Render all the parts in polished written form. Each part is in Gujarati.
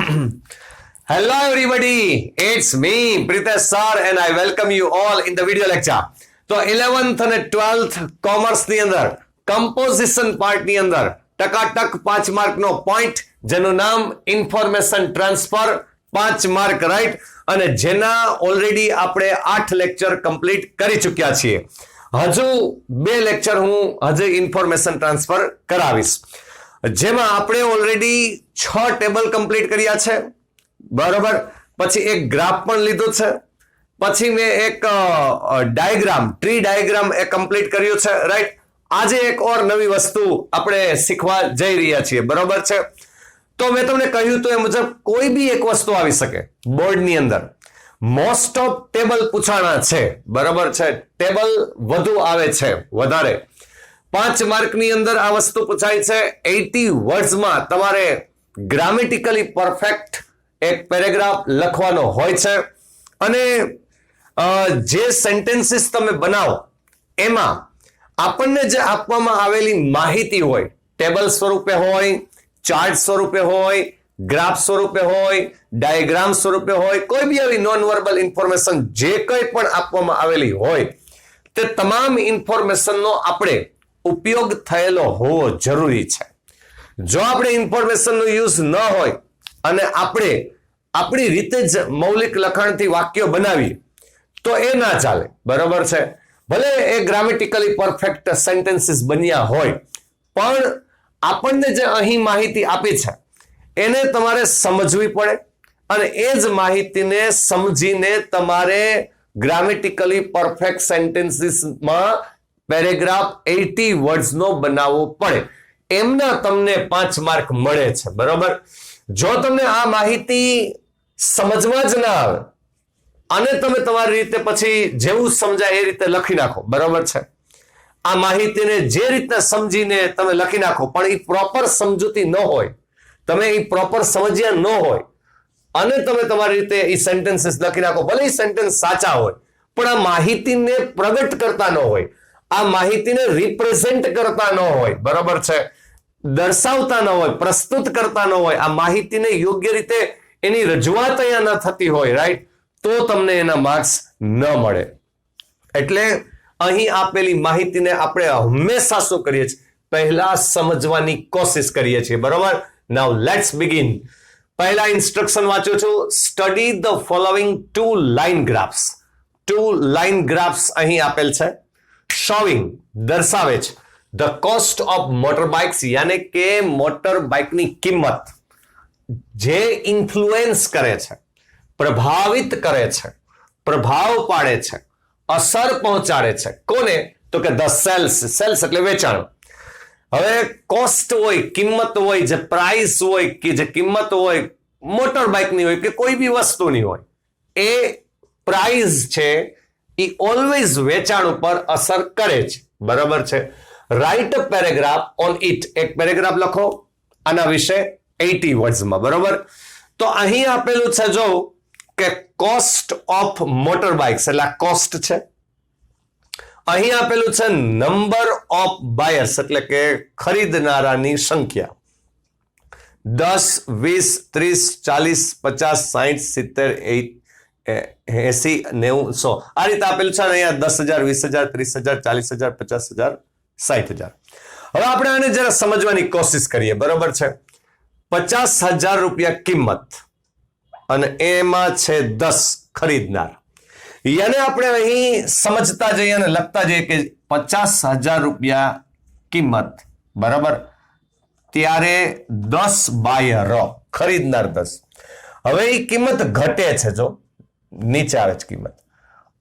Hello everybody, it's me Pritesh sir and I welcome you all in the video lecture. તો 11th અને 12th કોમર્સ ની અંદર કમ્પોઝિશન પાર્ટ ની અંદર ટકાટક 5 માર્ક નો પોઈન્ટ જેનું નામ ઇન્ફોર્મેશન ટ્રાન્સફર 5 માર્ક રાઈટ અને જેના ઓલરેડી આપણે 8 લેક્ચર કમ્પ્લીટ કરી ચૂક્યા છીએ. હજુ 2 લેક્ચર હું હજુ ઇન્ફોર્મેશન ટ્રાન્સફર કરાવીશ જેમાં આપણે ઓલરેડી 6 ટેબલ કમ્પ્લીટ કર્યા છે બરાબર. પછી એક ગ્રાફ પણ લીધો છે, પછી મેં એક ડાયાગ્રામ ટ્રી ડાયાગ્રામ એ કમ્પ્લીટ કર્યું છે રાઈટ. આજે એક ઓર નવી વસ્તુ આપણે શીખવા જઈ રહ્યા છીએ બરાબર છે. તો મેં તમને કહ્યું તો એ મુજબ કોઈ બી એક વસ્તુ આવી શકે બોર્ડની અંદર. મોસ્ટ ઓફ ટેબલ પૂછાણા છે બરાબર છે, ટેબલ વધુ આવે છે વધારે. 5 માર્કની અંદર આ વસ્તુ પૂછાય છે. 80 વર્ડ્સમાં તમારે ગ્રામેટિકલી પરફેક્ટ એક પેરેગ્રાફ લખવાનો હોય છે અને જે સેન્ટેન્સીસ તમે બનાવો એમાં આપણને જે આપવામાં આવેલી માહિતી હોય, ટેબલ સ્વરૂપે હોય, ચાર્ટ સ્વરૂપે હોય, ગ્રાફ સ્વરૂપે હોય, ડાયાગ્રામ સ્વરૂપે હોય, કોઈ બી આવી નોન વર્બલ ઇન્ફોર્મેશન જે કંઈ પણ આપવામાં આવેલી હોય તે તમામ ઇન્ફોર્મેશનનો આપણે ઉપયોગ થયેલો હોવો જરૂરી છે. જો આપણે ઇન્ફોર્મેશનનો યુઝ ન હોય અને આપણે આપણી રીતે જ મૌલિક લખાણથી વાક્યો બનાવીએ તો એ ના ચાલે બરાબર છે. ભલે એ ગ્રામેટિકલી પરફેક્ટ સેન્ટેન્સીસ બન્યા હોય પણ આપણને જે અહીં માહિતી આપી છે એને તમારે સમજવી પડે અને એ જ માહિતીને સમજીને તમારે ગ્રામેટિકલી પરફેક્ટ સેન્ટેન્સીસમાં પેરેગ્રાફ 80 વર્ડ્સનો બનાવવો પડે. એમના તમને 5 માર્ક મળે છે બરાબર. જો તમને આ માહિતી સમજવા જ ના આવે અને તમે તમારી રીતે પછી જેવું સમજાય એ રીતે લખી નાખો બરાબર છે. આ માહિતીને જે રીતે સમજીને તમે લખી નાખો પણ એ પ્રોપર સમજૂતી ન હોય, તમે એ પ્રોપર સમજ્યા ન હોય અને તમે તમારી રીતે એ સેન્ટેન્સીસ લખી નાખો, ભલે એ સેન્ટેન્સ સાચા હોય પણ આ માહિતીને પ્રગટ કરતા ન હોય, આ માહિતીને રિપ્રેઝેન્ટ કરતા ન હોય બરાબર છે, દર્શાવતા ન હોય, પ્રસ્તુત કરતા ન હોય, આ માહિતીને યોગ્ય રીતે એની રજૂઆત અહીંયા ન થતી હોય રાઈટ, તો તમને એના માર્ક્સ ન મળે. એટલે અહીં આપેલી માહિતીને આપણે હંમેશા શું કરીએ છીએ, પહેલા સમજવાની કોશિશ કરીએ છીએ બરાબર. Now let's begin. પહેલા ઇન્સ્ટ્રક્શન વાંચું છું. Study the following 2 line graphs. 2 line graphs અહીં આપેલ છે. શોવિંગ દર્શાવે છે the cost of motor bikes, યાને કે મોટર બાઇકની કિંમત જે ઇન્ફ્લુએન્સ કરે છે, પ્રભાવિત કરે છે, પ્રભાવ પાડે છે, અસર પહોંચાડે છે. કોને? તો કે ધ સેલ્સ. સેલ્સ એટલે વેચાણ. હવે કોસ્ટ હોય, કિંમત હોય, જે પ્રાઇસ હોય કે જે કિંમત હોય મોટર બાઇકની હોય કે કોઈ બી વસ્તુની હોય, એ પ્રાઇસ છે એ ઓલવેઝ વેચાણ ઉપર અસર કરે છે બરાબર છે. Write a paragraph on it. એક પેરેગ્રાફ લખો આના વિશે 80 વર્ડ્સમાં બરાબર. તો અહીં આપેલું છે જો કે કોસ્ટ ઓફ મોટર બાઇક્સ એટલે આ કોસ્ટ છે. અહીં આપેલું છે નંબર ઓફ બાયર્સ એટલે કે ખરીદનારાની સંખ્યા. 10, 20, 30, 40, 50, 60, 70, 80, 90, 100 આ રીતે આપેલું છે. અહીંયા 10,000, 20,000, 30,000, 40,000, 50,000, 60,000. હવે આપણે આને જરા સમજવાની કોશિશ કરીએ બરાબર છે. 50,000 રૂપિયા કિંમત અને એમાં છે 10 ખરીદનાર. યાને આપણે અહીં સમજતા જઈએ અને લખતા જઈએ કે 50,000 રૂપિયા કિંમત બરાબર, ત્યારે 10 બાયરો, ખરીદનાર 10. હવે એ કિંમત ઘટે છે, જો નીચે આવે છે કિંમત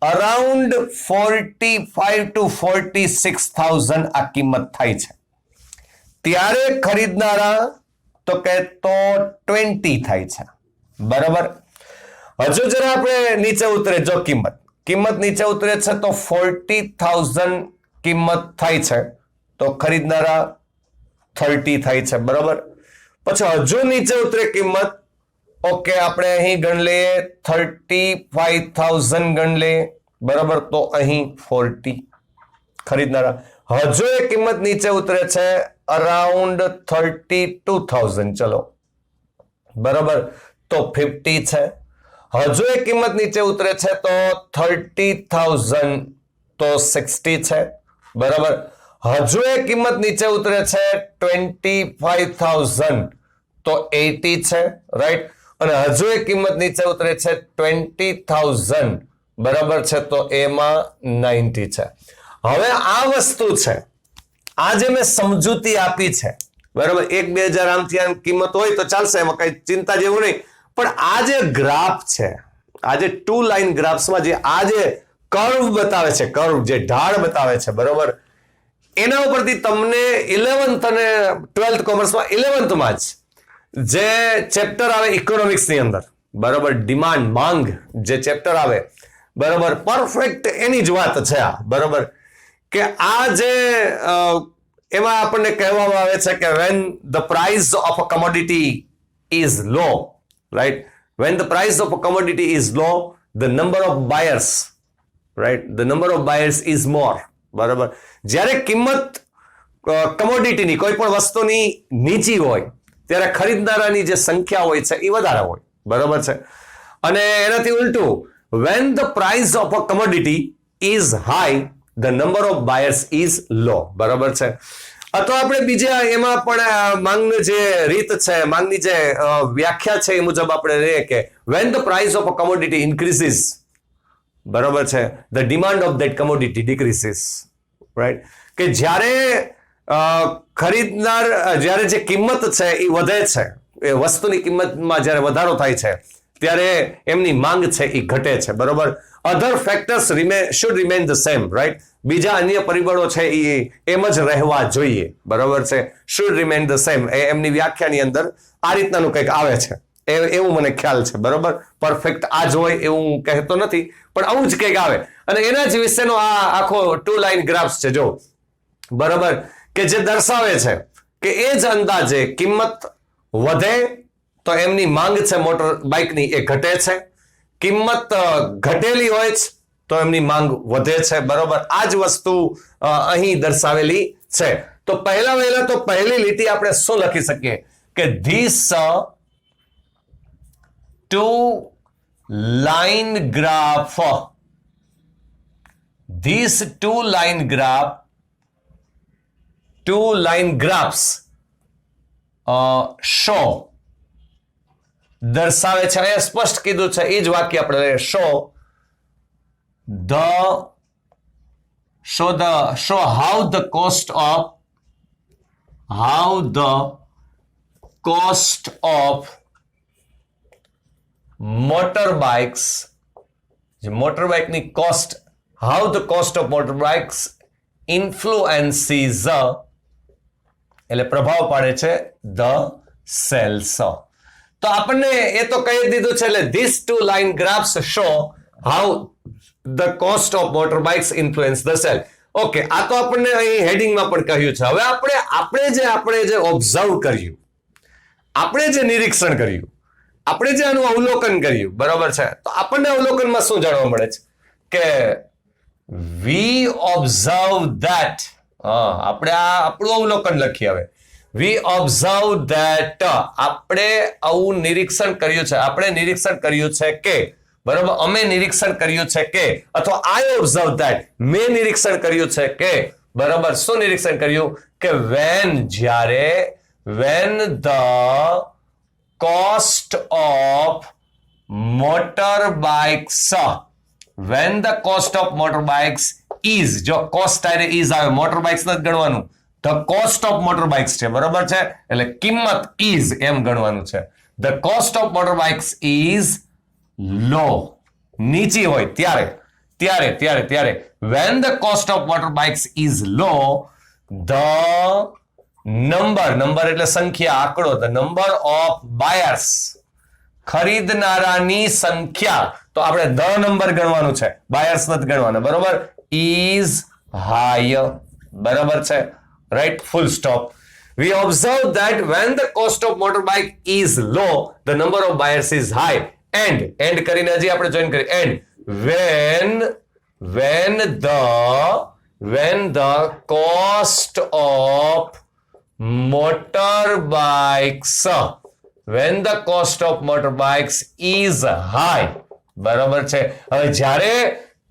અરાઉન્ડ 45 to 46,000 આ કિંમત થાય છે. ત્યારે ખરીદનારા તો કે તો 20 થાય છે બરાબર. હજુ જરા આપણે નીચે ઉતરે, જો કિંમત નીચે ઉતરે છે તો 40,000 કિંમત થાય છે તો ખરીદનારા 30 થાય છે બરાબર. પછી હજુ નીચે ઉતરે કિંમત, ઓકે આપણે અહીં ગણ લઈએ 35,000 ગણ લઈએ બરાબર, તો અહીં 40 ખરીદનારા. હજુ એ કિંમત નીચે ઉતરે છે અરાઉન્ડ 32,000 ચલો બરાબર, તો 50 છે. હજુ એક કિંમત નીચે ઉતરે છે તો 30,000 તો 60 છે. બરાબર. હજુ એક કિંમત નીચે ઉતરે છે 25,000 તો 80 છે. રાઈટ. અને હજુ એક કિંમત નીચે ઉતરે છે 20,000 બરાબર છે તો એમાં 90 છે. હવે આ વસ્તુ છે, આ જે મેં સમજૂતી આપી છે, બરાબર, 1-2 હજાર આમથી આમ કિંમત હોય તો ચાલશે, એમાં કઈ ચિંતા જેવું નહીં. પણ આ જે ગ્રાફ છે, આ જે 2 લાઇન ગ્રાફ્સમાં જે આ જે કર્વ બતાવે છે, કર્વ જે ઢાળ બતાવે છે, બરોબર, એના ઉપરથી તમને 11th અને 12th કોમર્સમાં 11th માં જ જે ચેપ્ટર આવે ઇકોનોમિક્સની અંદર, બરોબર, ડિમાન્ડ માંગ જે ચેપ્ટર આવે, બરોબર, પરફેક્ટ એની જ વાત છે આ. બરોબર, કે આ જે એમાં આપણને કહેવામાં આવે છે કે when the price of a commodity is low, right, when the price of a commodity is low, the number of buyers, right, the number of buyers is more. બરાબર. જ્યારે કિંમત કમોડિટીની કોઈ પણ વસ્તુની નીચી હોય ત્યારે ખરીદનારાની જે સંખ્યા હોય છે એ વધારે હોય. બરાબર છે. અને એનાથી ઉલટું, when the price of a commodity is high, the number of buyers is low. બરાબર છે. અથવા આપણે બીજા એમાં પણ માંગની જે રીત છે, માંગની જે વ્યાખ્યા છે એ મુજબ આપણે લઈએ કે when the price of a commodity increases, બરાબર છે, the demand of that commodity decreases. Right. કે જ્યારે ખરીદનાર, જ્યારે જે કિંમત છે એ વધે છે, એ વસ્તુની કિંમતમાં જ્યારે વધારો થાય છે ત્યારે એમની માંગ છે એ ઘટે છે. બરોબર. અધર factors should remain the same, right? બીજા અન્ય પરિબળો છે એ એમ જ રહેવા જોઈએ. બરોબર છે. should remain the same એ એમની વ્યાખ્યાની અંદર આ રીતનાનું કંઈક આવે છે, એવું મને ખ્યાલ છે. બરોબર. પરફેક્ટ આ જ હોય એવું હું કહેતો નથી, પણ આવું જ કંઈક આવે. અને એના જ વિશેનો આ આખો 2 લાઇન ગ્રાફ્સ છે જો, બરોબર, કે જે દર્શાવે છે કે એ જ અંદાજે કિંમત વધે તો એમની માંગ છે મોટર બાઇકની એ ઘટે છે, કિંમત ઘટેલી હોય છે તો એમની માંગ વધે છે. બરોબર. આ જ વસ્તુ અહીં દર્શાવેલી છે. તો પહેલા તો પહેલી લીટી આપણે શું લખી શકીએ કે this 2 line graph, these 2 line graphs show, દર્શાવે છે, અહીંયા સ્પષ્ટ કીધું છે એ જ વાક્ય આપણે show how the cost of motorbikes, motorbikeની cost, how the cost of motorbikes influences, એટલે પ્રભાવ પાડે છે the sales. તો આપણને એ તો કહી દીધું છે, એટલે these 2 line graphs show how the cost of motorbikes influence the sale. Okay, આ તો આપણને અહીં હેડિંગમાં પણ કહ્યું છે. હવે આપણે જે ઓબ્ઝર્વ કર્યું, આપણે જે નિરીક્ષણ કર્યું, આપણે જે આનું અવલોકન કર્યું, બરાબર છે, તો આપણને અવલોકનમાં શું જાણવા મળે છે કે we observe that, આપણે આપણું અવલોકન લખીએ. હવે we observe that, આપણે આવું નિરીક્ષણ કર્યું છે, આપણે નિરીક્ષણ કર્યું છે કે, બરાબર, અમે નિરીક્ષણ કર્યું છે કે, અથવા I observe that, મેં નિરીક્ષણ કર્યું છે કે, બરાબર, શું નિરીક્ષણ કર્યું કે when the cost of motorbikes, when the cost of motorbikes is, જો cost આરે is આવે, motorbikes નથી ગણવાનું, the cost of motorbikes છે, બરાબર છે, એટલે કિંમત is એમ ગણવાનું છે. the cost of motorbikes is low, નીચી હોય ત્યારે when the cost of motorbikes is low, the number એટલે સંખ્યા, આંકડો, the number of buyers, ખરીદનારાની સંખ્યા, તો આપણે the number ગણવાનું છે, buyers નથી ગણવાના. બરોબર. is higher, બરાબર છે, right, full stop. We observe that when the cost of motorbike is low, the number of buyers is high, and કરીને હજી આપણે જોઈન કરી, and when the cost of motorbikes when the cost of motorbikes is high. બરાબર છે. હવે જ્યારે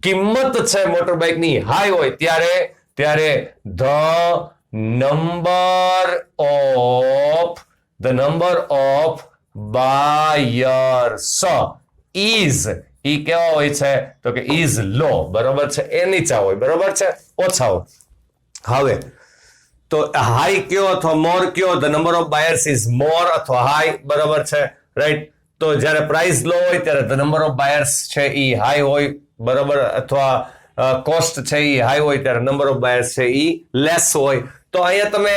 કિંમત છે મોટરબાઇકની હાઈ હોય ત્યારે the number of buyers is ઈ કેવા હોય છે તો કે is low. બરાબર છે, એ નીચા હોય. બરાબર છે, ઓછા હોય. હવે તો હાઈ કયો અથવા મોર કયો, the number of buyers is more અથવા હાઈ. બરાબર છે, રાઈટ. તો જ્યારે પ્રાઇસ લો હોય ત્યારે ધ નંબર ઓફ બાયર્સ છે એ હાઈ હોય. બરાબર, અથવા કોસ્ટ છે એ હાઈ હોય ત્યારે નંબર ઓફ બાયર્સ છે એ લેસ હોય. તો અહીંયા તમે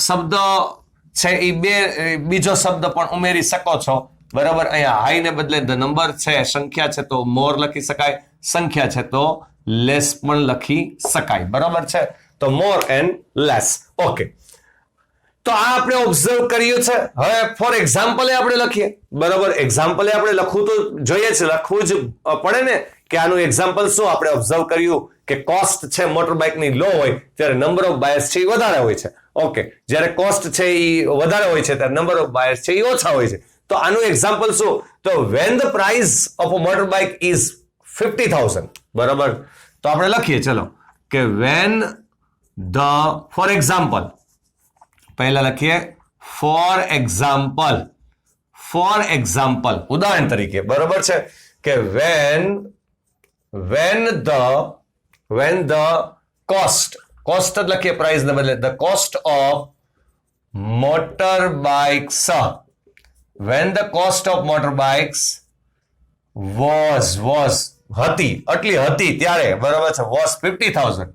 શબ્દ છે એ બીજો શબ્દ પણ ઉમેરી શકો છો. બરાબર, અહીંયા હાઈ ને બદલે ધ નંબર છે, સંખ્યા છે તો મોર લખી શકાય, સંખ્યા છે તો લેસ પણ લખી શકાય. બરાબર છે, તો મોર એન્ડ લેસ. ઓકે, તો આ આપણે ઓબ્ઝર્વ કર્યું છે. હવે ફોર એક્ઝામ્પલ આપણે લખીએ. બરાબર, એક્ઝામ્પલ આપણે લખવું તો જોઈએ છે, લખવું જ પડે ને કે આનું એક્ઝામ્પલ શું. આપણે ઓબ્ઝર્વ કર્યું કે કોસ્ટ છે મોટરબાઇકની લો હોય ત્યારે નંબર ઓફ બાયર્સ છે એ વધારે હોય છે. ઓકે, જ્યારે કોસ્ટ છે એ વધારે હોય છે ત્યારે નંબર ઓફ બાયર્સ છે એ ઓછા હોય છે. તો આનું એક્ઝામ્પલ શું, તો when the price of a મોટરબાઇક is 50,000. બરાબર, તો આપણે લખીએ ચલો કે વેન ધ, ફોર એક્ઝામ્પલ પહેલા લખીએ ફોર એક્ઝામ્પલ ઉદાહરણ તરીકે. બરાબર છે કે when the cost જ લખીએ પ્રાઇસ ને બદલે the cost of motorbikes, when the cost of motorbikes was આટલી હતી ત્યારે. બરાબર છે, was 50,000.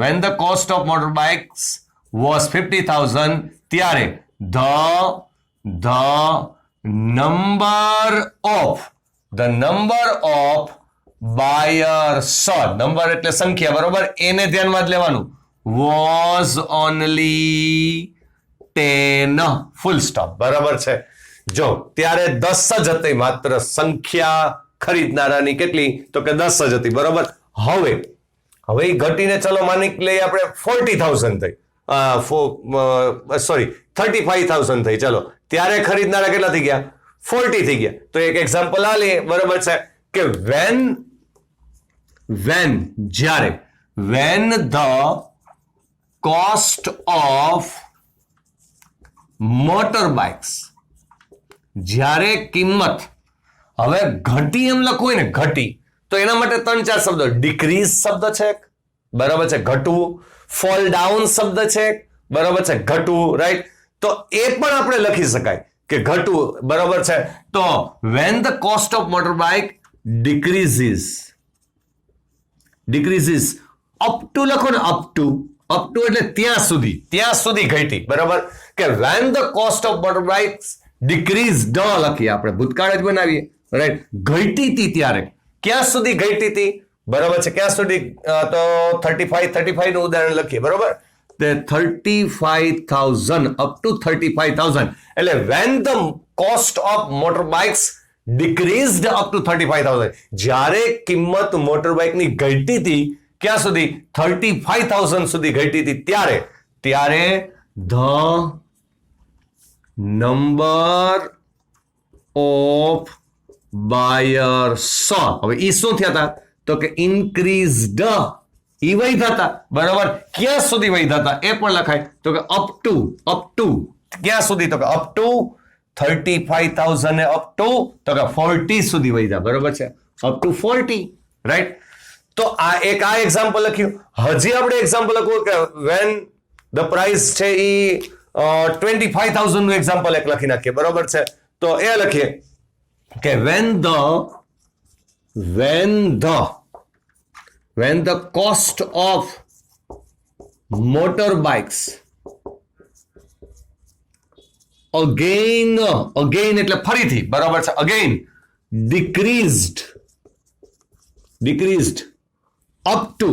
when the cost of motorbikes was 50,000 ત્યારે the number of buyers, number એટલે સંખ્યા. બરોબર, એને ધ્યાનમાં જ લેવાનું. was only 10, full stop. બરાબર છે, જો ત્યારે 10 જ હતી, માત્ર સંખ્યા ખરીદનારાની કેટલી તો કે 10 જ હતી. બરોબર, હવે એ ઘટીને ચલો માની લઈએ આપણે 40,000 થઈ, 35,000 થઈ. ચલો, ત્યારે ખરીદનારા કેટલા થઈ ગયા? 40 થઈ ગયા. તો એક એક્ઝામ્પલ આ લઈએ. બરોબર છે કે જ્યારે when the cost of motorbikes, જ્યારે કિંમત, હવે ઘટી એમ લખવું હોય ને, ઘટી, તો એના માટે 3-4 શબ્દો. ડિક્રીઝ શબ્દ છે, બરાબર છે, ઘટવું. ફોલ ડાઉન શબ્દ છે, બરાબર છે, ઘટવું, રાઈટ. તો એ પણ આપણે લખી શકાય કે ઘટવું. બરાબર છે, તો when the cost of motorbike decreases up to લખો ને, up to એટલે ત્યાં સુધી ઘટી. બરાબર, કે when the cost of motorbikes decreased લખીએ આપણે, ભૂતકાળ જ બનાવીએ, રાઈટ. ઘટી હતી ત્યારે, ક્યાં સુધી ઘટી હતી? બરાબર છે, ક્યાં સુધી? તો 35 નું ઉદાહરણ લખીએ. બરાબર, 35,000 up to 35,000. એટલે when the cost of motorbikes decreased up to 35,000, જ્યારે કિંમત મોટરબાઇકની ઘટી હતી ક્યાં સુધી? 35,000 સુધી ઘટી હતી ત્યારે the number of buyers, હવે ઈ શું થયા હતા તો કે increased, ઈ વધ્યા હતા. બરાબર, ક્યાં સુધી વધ્યા હતા એ પણ લખાય તો કે up to ક્યાં સુધી તો કે up to 35,000 ને up to તો કે 40 સુધી વધ્યા. બરાબર છે, up to 40, રાઈટ. તો આ એક્ઝામ્પલ લખ્યું. હજી આપણે એક્ઝામ્પલ લખવું કે when the price છે એ 25,000 નું એક્ઝામ્પલ એક લખી નાખીએ. બરાબર છે, તો એ લખીએ કે when the cost of motorbikes again એટલે ફરીથી. બરાબર છે, again decreased up to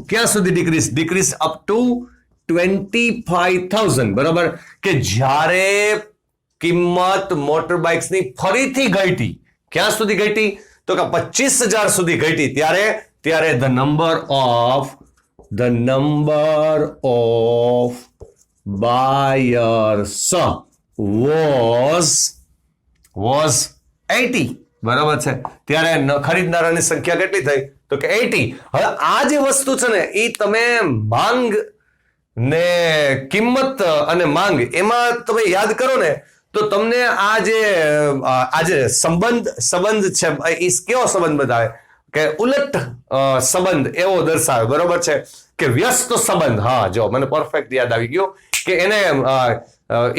ક્યાં સુધી decrease up to 25,000. બરાબર, કે જ્યારે કિંમત મોટરબાઇક્સની ફરીથી ઘટી, ક્યાં સુધી ઘટી તો કે 25,000 સુધી ઘટી ત્યારે the number of buyers was 80. બરાબર છે. ત્યારે ખરીદનારાની સંખ્યા કેટલી થઈ? તો કે 80. હવે આ જે વસ્તુ છે ને એ તમે માંગ ને કિંમત અને માંગ એમાં તમે યાદ કરો ને તો તમને આ જે સંબંધ છે એ કેવો સંબંધ બતાવે કે ઉલટ સંબંધ એવો દર્શાવે. બરોબર છે કે વ્યસ્ત સંબંધ. હા જો મને પરફેક્ટ યાદ આવી ગયો કે એને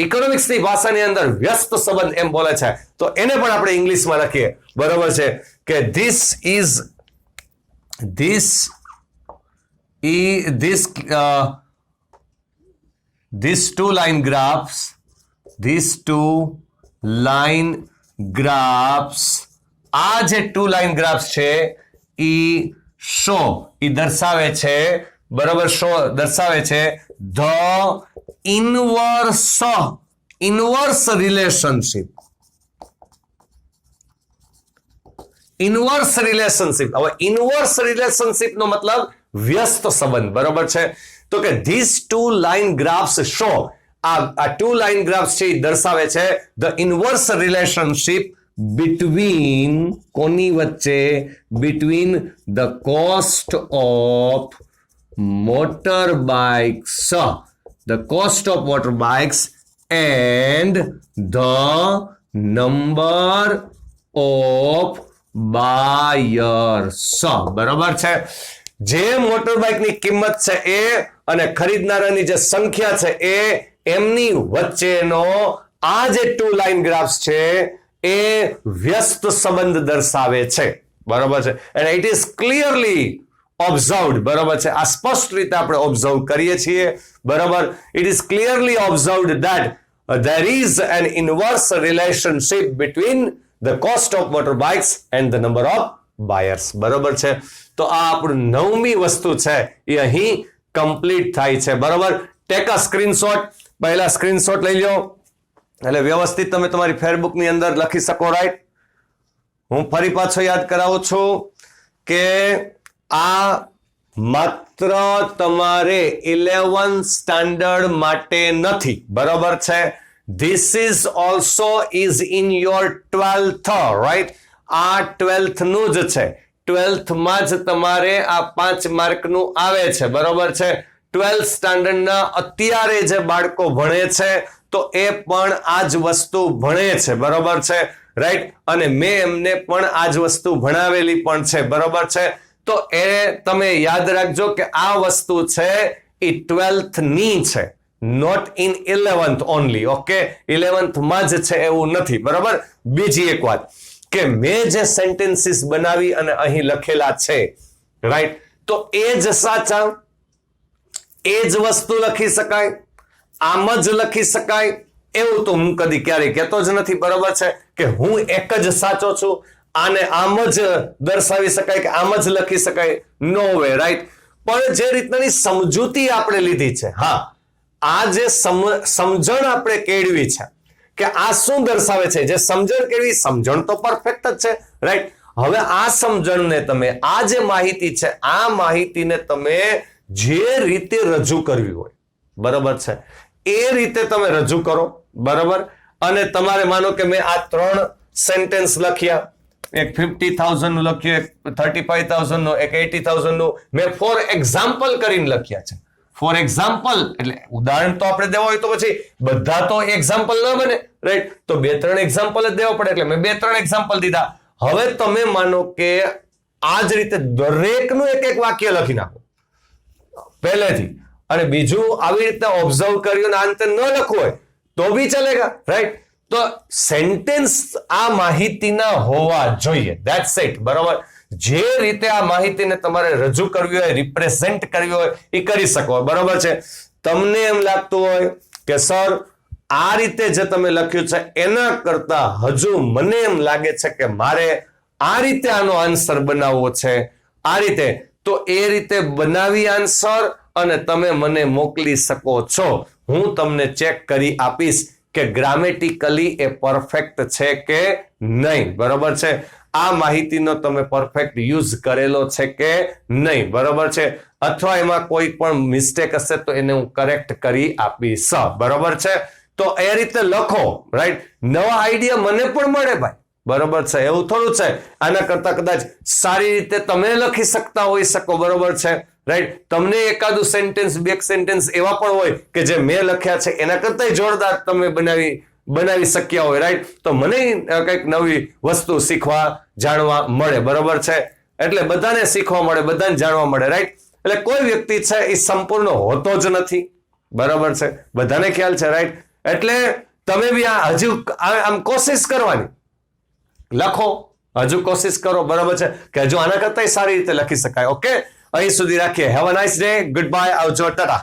ઇકોનોમિક્સની ભાષાની અંદર વ્યસ્ત સંબંધ એમ બોલે છે. તો એને પણ આપણે ઇંગ્લિશમાં લખીએ. બરોબર છે કે these two line graphs આ જે 2 લાઇન ગ્રાફ્સ છે ઈ દર્શાવે છે. બરાબર દર્શાવે છે ધ ઇનવર્સ રિલેશનશિપ. હવે ઇનવર્સ રિલેશનશિપ નો મતલબ વ્યસ્ત સંબંધ. બરોબર છે. તો કે these 2 line graphs show આ 2 લાઇન ગ્રાફ્સ છે દર્શાવે છે ધ ઇનવર્સ રિલેશનશિપ between કોની વચ્ચે? between the cost of motorbikes and the number of buyers. બરાબર છે. જે મોટરબાઇક ની કિંમત છે એ અને ખરીદનારાની જે સંખ્યા છે એ એમની વચ્ચેનો આ જે 2 લાઇન ગ્રાફ્સ છે એ વ્યસ્ત સંબંધ દર્શાવે છે. બરાબર છે. and it is clearly observed. બરાબર છે. આ સ્પષ્ટ રીતે આપણે ઓબ્ઝર્વ કરીએ છીએ. બરાબર. it is clearly observed that there is an inverse relationship between the cost of motorbikes and the number of buyers. બરાબર છે. તો આ આપણું 9મી વસ્તુ છે એ અહીં કમ્પ્લીટ થાય છે. બરાબર. Take a screenshot. પહેલા સ્ક્રીનશોટ લઈ લો એટલે વ્યવસ્થિત તમે તમારી ફેરબુકની અંદર લખી શકો. રાઈટ. હું ફરી પાછો યાદ કરાવું છું કે આ માત્ર તમારે 11th સ્ટાન્ડર્ડ માટે નથી. બરાબર છે. This is also is in your 12th. Right. આ 12th નું જ છે. 12th માં જ તમારે આ 5 માર્કનું આવે છે. બરાબર છે. 12th સ્ટાન્ડર્ડના અત્યારે જે બાળકો ભણે છે તો એ પણ આ જ વસ્તુ ભણે છે. બરોબર છે. રાઈટ. અને મેં એમને પણ આ જ વસ્તુ ભણાવેલી પણ છે. બરોબર છે. તો એ તમે યાદ રાખજો કે આ વસ્તુ છે એ 12th ની છે, not in 11th only. Okay. 11th માં જ છે એવું નથી. બરોબર. બીજી એક વાત કે મેં જે સેન્ટેન્સીસ બનાવી અને અહીં લખેલા છે રાઈટ, તો એ જ સાચા, એ જ વસ્તુ લખી શકાય, આમ જ લખી શકાય એવું તો હું કદી ક્યારેય કહેતો જ નથી. બરોબર છે કે હું એક જ સાચો છું, આને આમ જ દર્શાવી શકાય કે આમ જ લખી શકાય, નો વે. રાઈટ. પણ જે રીતની સમજૂતી આપણે લીધી છે, હા, આ જે સમજણ આપણે કેળવી છે કે આ શું દર્શાવે છે, જે સમજણ કેળવી, સમજણ તો પરફેક્ટ જ છે. રાઈટ. હવે આ સમજણને તમે, આ જે માહિતી છે, આ માહિતીને તમે જે રીતે રજૂ કરવી હોય, બરોબર છે, એ રીતે તમે રજૂ કરો. બરોબર. અને તમારે માનો કે મેં આ 3 સેન્ટેન્સ લખ્યા, એક 50,000 નું લખ્યું, એક 35,000 નું, એક 80,000 નું, મેં ફોર એક્ઝામ્પલ કરીને લખ્યા છે. ફોર એક્ઝામ્પલ એટલે ઉદાહરણ તો આપણે દેવા હોય તો પછી બધા તો એક્ઝામ્પલ ન બને. રાઈટ. તો 2-3 એક્ઝામ્પલ જ દેવા પડે એટલે મેં 2-3 એક્ઝામ્પલ દીધા. હવે તમે માનો કે આ જ રીતે દરેકનું એક વાક્ય લખી નાખો પહેલેથી, અને બીજું આવી રીતે ઓબ્ઝર્વ કર્યું અને અંતે ન લખવું હોય તો બી ચાલેગા. રાઈટ. તો સેન્ટેન્સ આ માહિતીના હોવા જોઈએ. That's it. બરોબર. જે રીતે આ માહિતીને તમારે રજૂ કરવી હોય, રિપ્રેઝેન્ટ કરવી હોય, એ કરી શકો. બરોબર છે. તમને એમ લાગતું હોય કે સર આ રીતે જે તમે લખ્યું છે એના કરતા હજુ મને એમ લાગે છે કે મારે આ રીતે આનો આન્સર બનાવવો છે, આ રીતે, તો એ રીતે બનાવી આન્સર અને તમે મને મોકલી શકો છો. હું તમને ચેક કરી આપીશ કે ગ્રામેટિકલી એ પરફેક્ટ છે કે નહીં. બરોબર છે. આ માહિતીનો તમે પરફેક્ટ યુઝ કરેલો છે કે નહીં, બરોબર છે, અથવા એમાં કોઈ પણ મિસ્ટેક હશે તો એને હું કરેક્ટ કરી આપીશ, બરોબર છે. તો એ રીતે લખો, રાઈટ. નવા આઈડિયા મને પણ મળે ભાઈ, બરોબર છે. એવું થોડું છે, આના કરતા કદાચ સારી રીતે તમે લખી શકતા હોઈ શકો, બરોબર છે, રાઈટ. તમને એકાદું સેન્ટેન્સ બે સેન્ટેન્સ એવા પણ હોય કે જે મેં લખ્યા છે એના કરતા જોરદાર તમે બનાવી શક્યા હોય, રાઈટ. તો મને કંઈક નવી વસ્તુ શીખવા જાણવા મળે, બરોબર છે. એટલે બધાને શીખવા મળે, બધાને જાણવા મળે, રાઈટ. એટલે કોઈ વ્યક્તિ છે એ સંપૂર્ણ હોતો જ નથી, બરોબર છે, બધાને ખ્યાલ છે, રાઈટ. એટલે તમે બી હજુ આમ કોશિશ કરવાની, લખો, હજુ કોશિશ કરો, બરોબર છે, કે હજુ આના કરતા સારી રીતે લખી શકાય. ઓકે, અહીં સુધી રાખીએ. Have a nice day, good bye, આવજો, ટાટા.